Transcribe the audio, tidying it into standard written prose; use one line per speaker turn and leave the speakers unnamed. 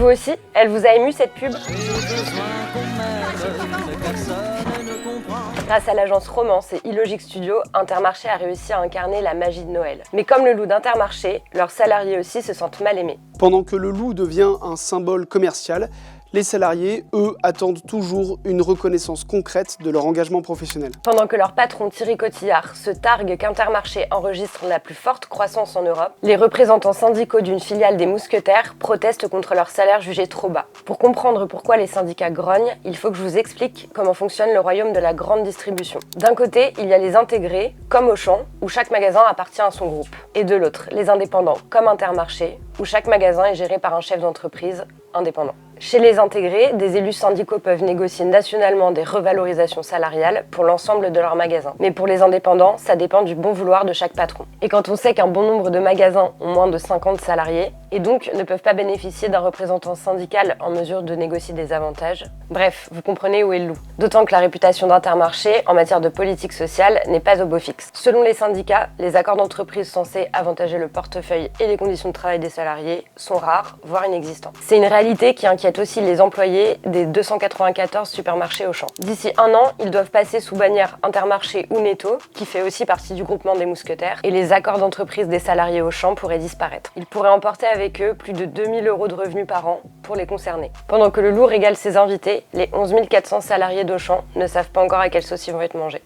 Vous aussi, elle vous a ému cette pub? Grâce à l'agence Romance et Illogic Studio, Intermarché a réussi à incarner la magie de Noël. Mais comme le loup d'Intermarché, leurs salariés aussi se sentent mal aimés.
Pendant que le loup devient un symbole commercial, les salariés, eux, attendent toujours une reconnaissance concrète de leur engagement professionnel.
Pendant que leur patron Thierry Cotillard se targue qu'Intermarché enregistre la plus forte croissance en Europe, les représentants syndicaux d'une filiale des Mousquetaires protestent contre leur salaire jugé trop bas. Pour comprendre pourquoi les syndicats grognent, il faut que je vous explique comment fonctionne le royaume de la grande distribution. D'un côté, il y a les intégrés, comme Auchan, où chaque magasin appartient à son groupe. Et de l'autre, les indépendants, comme Intermarché, où chaque magasin est géré par un chef d'entreprise indépendant. Chez les intégrés, des élus syndicaux peuvent négocier nationalement des revalorisations salariales pour l'ensemble de leurs magasins. Mais pour les indépendants, ça dépend du bon vouloir de chaque patron. Et quand on sait qu'un bon nombre de magasins ont moins de 50 salariés, et donc ne peuvent pas bénéficier d'un représentant syndical en mesure de négocier des avantages, bref, vous comprenez où est le loup. D'autant que la réputation d'Intermarché en matière de politique sociale n'est pas au beau fixe. Selon les syndicats, les accords d'entreprise censés avantager le portefeuille et les conditions de travail des salariés sont rares, voire inexistants. C'est une réalité qui inquiète aussi les employés des 294 supermarchés Auchan. D'ici un an, ils doivent passer sous bannière Intermarché ou Netto, qui fait aussi partie du groupement des Mousquetaires, et les accords d'entreprise des salariés Auchan pourraient disparaître. Ils pourraient emporter avec eux plus de 2000 € de revenus par an pour les concernés. Pendant que le loup régale ses invités, les 11 400 salariés d'Auchan ne savent pas encore à quelle sauce ils vont être mangés.